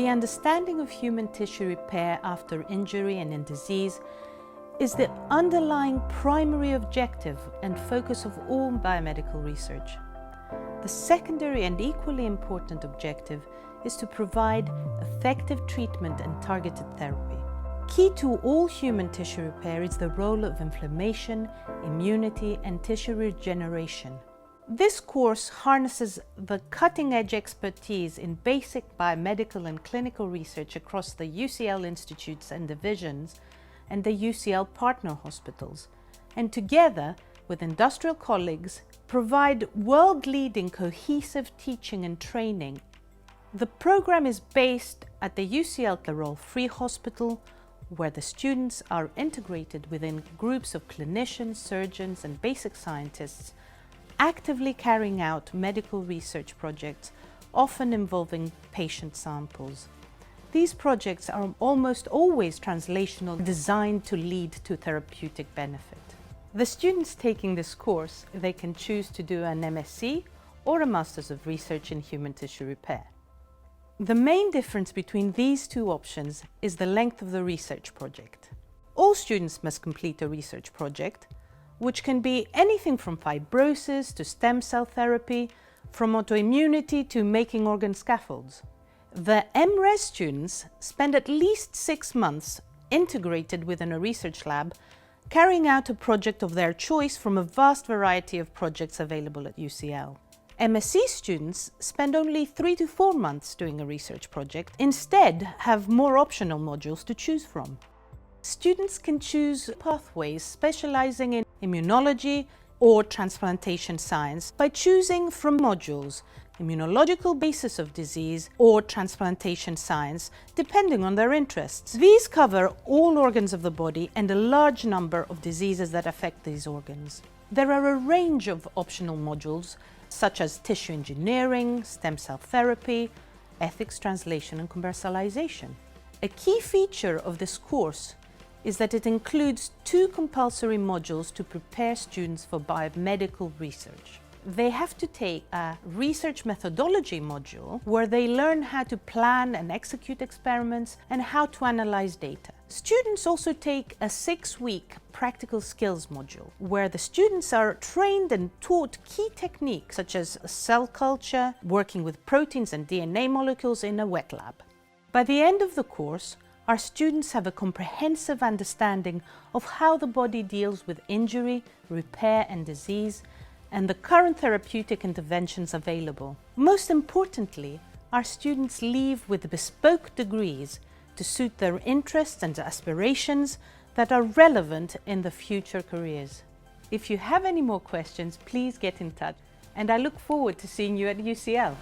The understanding of human tissue repair after injury and in disease is the underlying primary objective and focus of all biomedical research. The secondary and equally important objective is to provide effective treatment and targeted therapy. Key to all human tissue repair is the role of inflammation, immunity, and tissue regeneration. This course harnesses the cutting-edge expertise in basic biomedical and clinical research across the UCL institutes and divisions and the UCL partner hospitals, and together with industrial colleagues, provide world-leading cohesive teaching and training. The program is based at the UCL Tirol Free Hospital, where the students are integrated within groups of clinicians, surgeons, and basic scientists, actively carrying out medical research projects, often involving patient samples. These projects are almost always translational, designed to lead to therapeutic benefit. The students taking this course, they can choose to do an MSc or a Masters of Research in Human Tissue Repair. The main difference between these two options is the length of the research project. All students must complete a research project, which can be anything from fibrosis to stem cell therapy, from autoimmunity to making organ scaffolds. The MRes students spend at least 6 months integrated within a research lab, carrying out a project of their choice from a vast variety of projects available at UCL. MSc students spend only 3 to 4 months doing a research project, instead have more optional modules to choose from. Students can choose pathways specializing in immunology or transplantation science by choosing from modules immunological basis of disease or transplantation science, depending on their interests. These cover all organs of the body and a large number of diseases that affect these organs. There are a range of optional modules such as tissue engineering, stem cell therapy, ethics, translation, and commercialization. A key feature of this course is that it includes 2 compulsory modules to prepare students for biomedical research. They have to take a research methodology module where they learn how to plan and execute experiments and how to analyze data. Students also take a 6-week practical skills module where the students are trained and taught key techniques such as cell culture, working with proteins and DNA molecules in a wet lab. By the end of the course, our students have a comprehensive understanding of how the body deals with injury, repair, and disease, and the current therapeutic interventions available. Most importantly, our students leave with bespoke degrees to suit their interests and aspirations that are relevant in the future careers. If you have any more questions, please get in touch, and I look forward to seeing you at UCL.